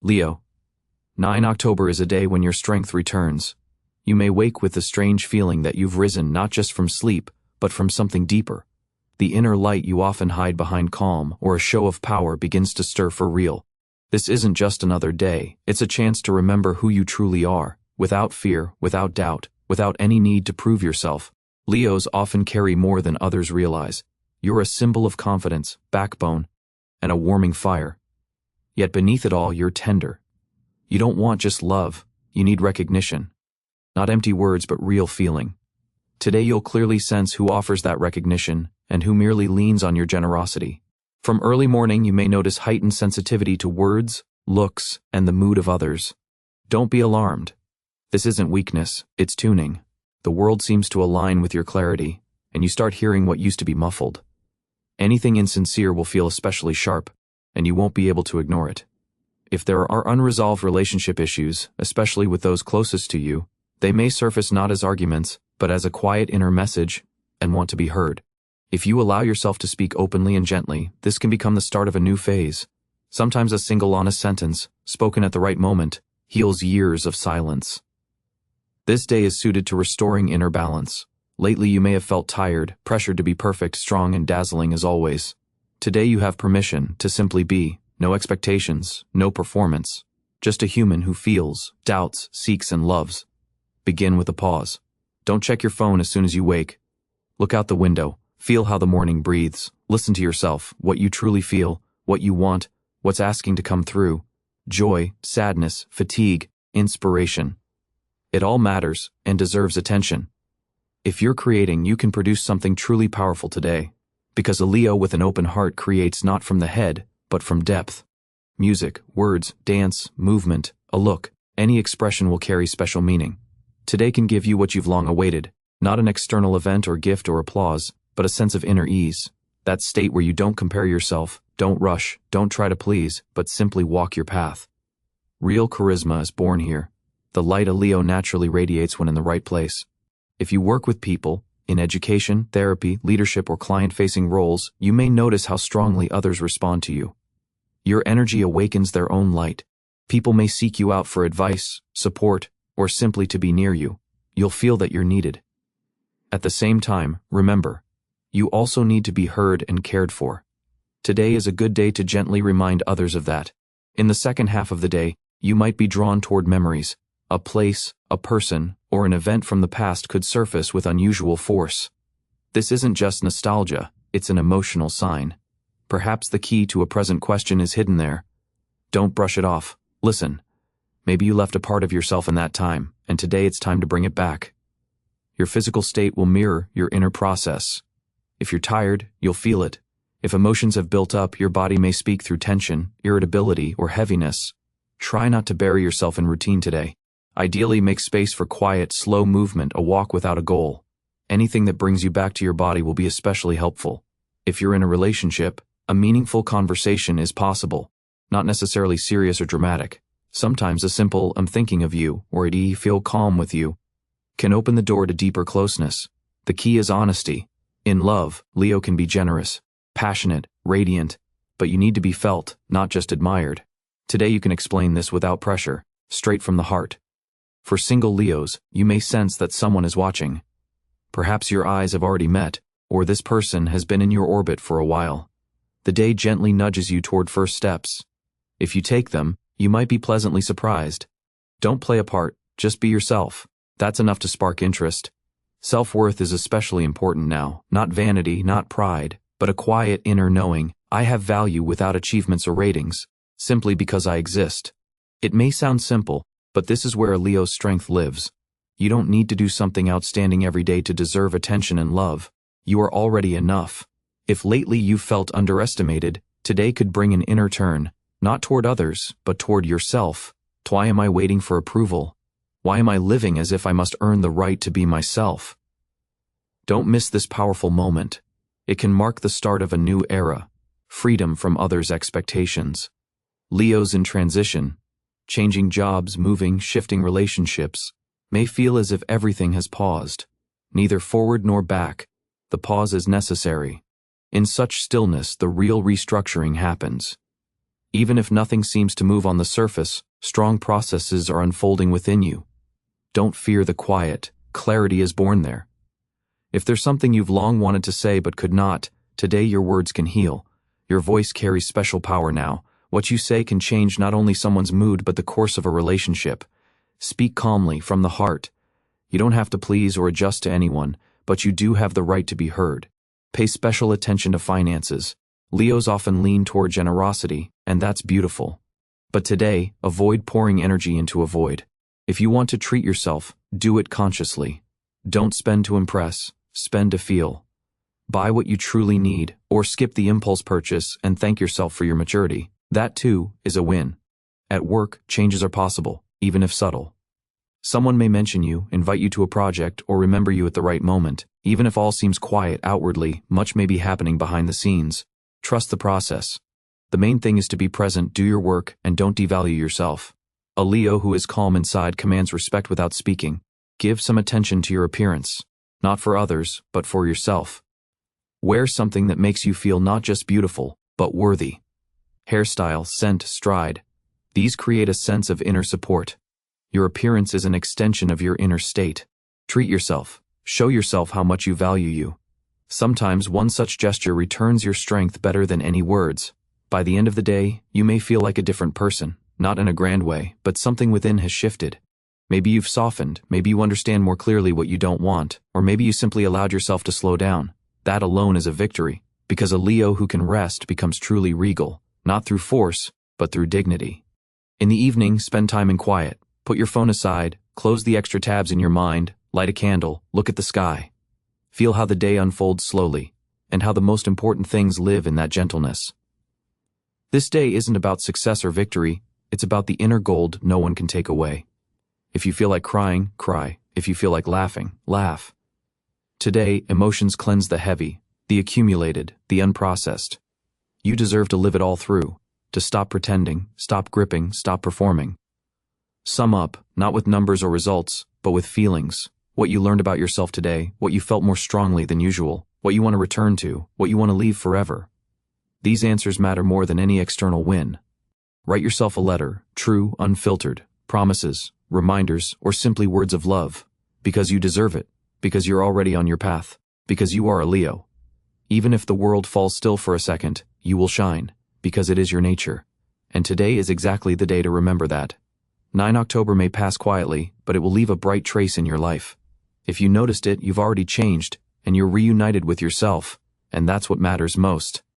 Leo, 9 October is a day when your strength returns. You may wake with the strange feeling that you've risen not just from sleep, but from something deeper. The inner light you often hide behind calm or a show of power begins to stir for real. This isn't just another day, it's a chance to remember who you truly are, without fear, without doubt, without any need to prove yourself. Leos often carry more than others realize. You're a symbol of confidence, backbone, and a warming fire. Yet beneath it all, you're tender. You don't want just love, you need recognition. Not empty words, but real feeling. Today you'll clearly sense who offers that recognition and who merely leans on your generosity. From early morning, you may notice heightened sensitivity to words, looks, and the mood of others. Don't be alarmed. This isn't weakness, it's tuning. The world seems to align with your clarity, and you start hearing what used to be muffled. Anything insincere will feel especially sharp, and you won't be able to ignore it. If there are unresolved relationship issues, especially with those closest to you, they may surface not as arguments, but as a quiet inner message and want to be heard. If you allow yourself to speak openly and gently, this can become the start of a new phase. Sometimes a single honest sentence, spoken at the right moment, heals years of silence. This day is suited to restoring inner balance. Lately you may have felt tired, pressured to be perfect, strong, and dazzling as always. Today you have permission to simply be. No expectations, no performance. Just a human who feels, doubts, seeks, and loves. Begin with a pause. Don't check your phone as soon as you wake. Look out the window. Feel how the morning breathes. Listen to yourself, what you truly feel, what you want, what's asking to come through. Joy, sadness, fatigue, inspiration. It all matters and deserves attention. If you're creating, you can produce something truly powerful today. Because a Leo with an open heart creates not from the head, but from depth. Music, words, dance, movement, a look, any expression will carry special meaning. Today can give you what you've long awaited, not an external event or gift or applause, but a sense of inner ease. That state where you don't compare yourself, don't rush, don't try to please, but simply walk your path. Real charisma is born here. The light a Leo naturally radiates when in the right place. If you work with people, in education, therapy, leadership, or client-facing roles, you may notice how strongly others respond to you. Your energy awakens their own light. People may seek you out for advice, support, or simply to be near you. You'll feel that you're needed. At the same time, remember, you also need to be heard and cared for. Today is a good day to gently remind others of that. In the second half of the day, you might be drawn toward memories. A place, a person, or an event from the past could surface with unusual force. This isn't just nostalgia, it's an emotional sign. Perhaps the key to a present question is hidden there. Don't brush it off. Listen. Maybe you left a part of yourself in that time, and today it's time to bring it back. Your physical state will mirror your inner process. If you're tired, you'll feel it. If emotions have built up, your body may speak through tension, irritability, or heaviness. Try not to bury yourself in routine today. Ideally, make space for quiet, slow movement, a walk without a goal. Anything that brings you back to your body will be especially helpful. If you're in a relationship, a meaningful conversation is possible, not necessarily serious or dramatic. Sometimes a simple, "I'm thinking of you," or "I feel calm with you," can open the door to deeper closeness. The key is honesty. In love, Leo can be generous, passionate, radiant, but you need to be felt, not just admired. Today you can explain this without pressure, straight from the heart. For single Leos, you may sense that someone is watching. Perhaps your eyes have already met, or this person has been in your orbit for a while. The day gently nudges you toward first steps. If you take them, you might be pleasantly surprised. Don't play a part, just be yourself. That's enough to spark interest. Self-worth is especially important now, not vanity, not pride, but a quiet inner knowing, I have value without achievements or ratings, simply because I exist. It may sound simple, but this is where a Leo's strength lives. You don't need to do something outstanding every day to deserve attention and love. You are already enough. If lately you've felt underestimated, today could bring an inner turn, not toward others, but toward yourself. Why am I waiting for approval? Why am I living as if I must earn the right to be myself? Don't miss this powerful moment. It can mark the start of a new era, freedom from others' expectations. Leos in transition, changing jobs, moving, shifting relationships, may feel as if everything has paused. Neither forward nor back. The pause is necessary. In such stillness, the real restructuring happens. Even if nothing seems to move on the surface, strong processes are unfolding within you. Don't fear the quiet. Clarity is born there. If there's something you've long wanted to say but could not, today your words can heal. Your voice carries special power now. What you say can change not only someone's mood but the course of a relationship. Speak calmly, from the heart. You don't have to please or adjust to anyone, but you do have the right to be heard. Pay special attention to finances. Leos often lean toward generosity, and that's beautiful. But today, avoid pouring energy into a void. If you want to treat yourself, do it consciously. Don't spend to impress, spend to feel. Buy what you truly need, or skip the impulse purchase and thank yourself for your maturity. That too is a win. At work, changes are possible, even if subtle. Someone may mention you, invite you to a project, or remember you at the right moment. Even if all seems quiet outwardly, much may be happening behind the scenes. Trust the process. The main thing is to be present, do your work, and don't devalue yourself. A Leo who is calm inside commands respect without speaking. Give some attention to your appearance. Not for others, but for yourself. Wear something that makes you feel not just beautiful, but worthy. Hairstyle, scent, stride. These create a sense of inner support. Your appearance is an extension of your inner state. Treat yourself. Show yourself how much you value you. Sometimes one such gesture returns your strength better than any words. By the end of the day, you may feel like a different person, not in a grand way, but something within has shifted. Maybe you've softened, maybe you understand more clearly what you don't want, or maybe you simply allowed yourself to slow down. That alone is a victory, because a Leo who can rest becomes truly regal, not through force, but through dignity. In the evening, spend time in quiet. Put your phone aside, close the extra tabs in your mind, light a candle, look at the sky. Feel how the day unfolds slowly, and how the most important things live in that gentleness. This day isn't about success or victory, it's about the inner gold no one can take away. If you feel like crying, cry. If you feel like laughing, laugh. Today, emotions cleanse the heavy, the accumulated, the unprocessed. You deserve to live it all through, to stop pretending, stop gripping, stop performing. Sum up, not with numbers or results, but with feelings. What you learned about yourself today, what you felt more strongly than usual, what you want to return to, what you want to leave forever. These answers matter more than any external win. Write yourself a letter, true, unfiltered, promises, reminders, or simply words of love, because you deserve it, because you're already on your path, because you are a Leo. Even if the world falls still for a second, you will shine, because it is your nature. And today is exactly the day to remember that. 9 October may pass quietly, but it will leave a bright trace in your life. If you noticed it, you've already changed, and you're reunited with yourself, and that's what matters most.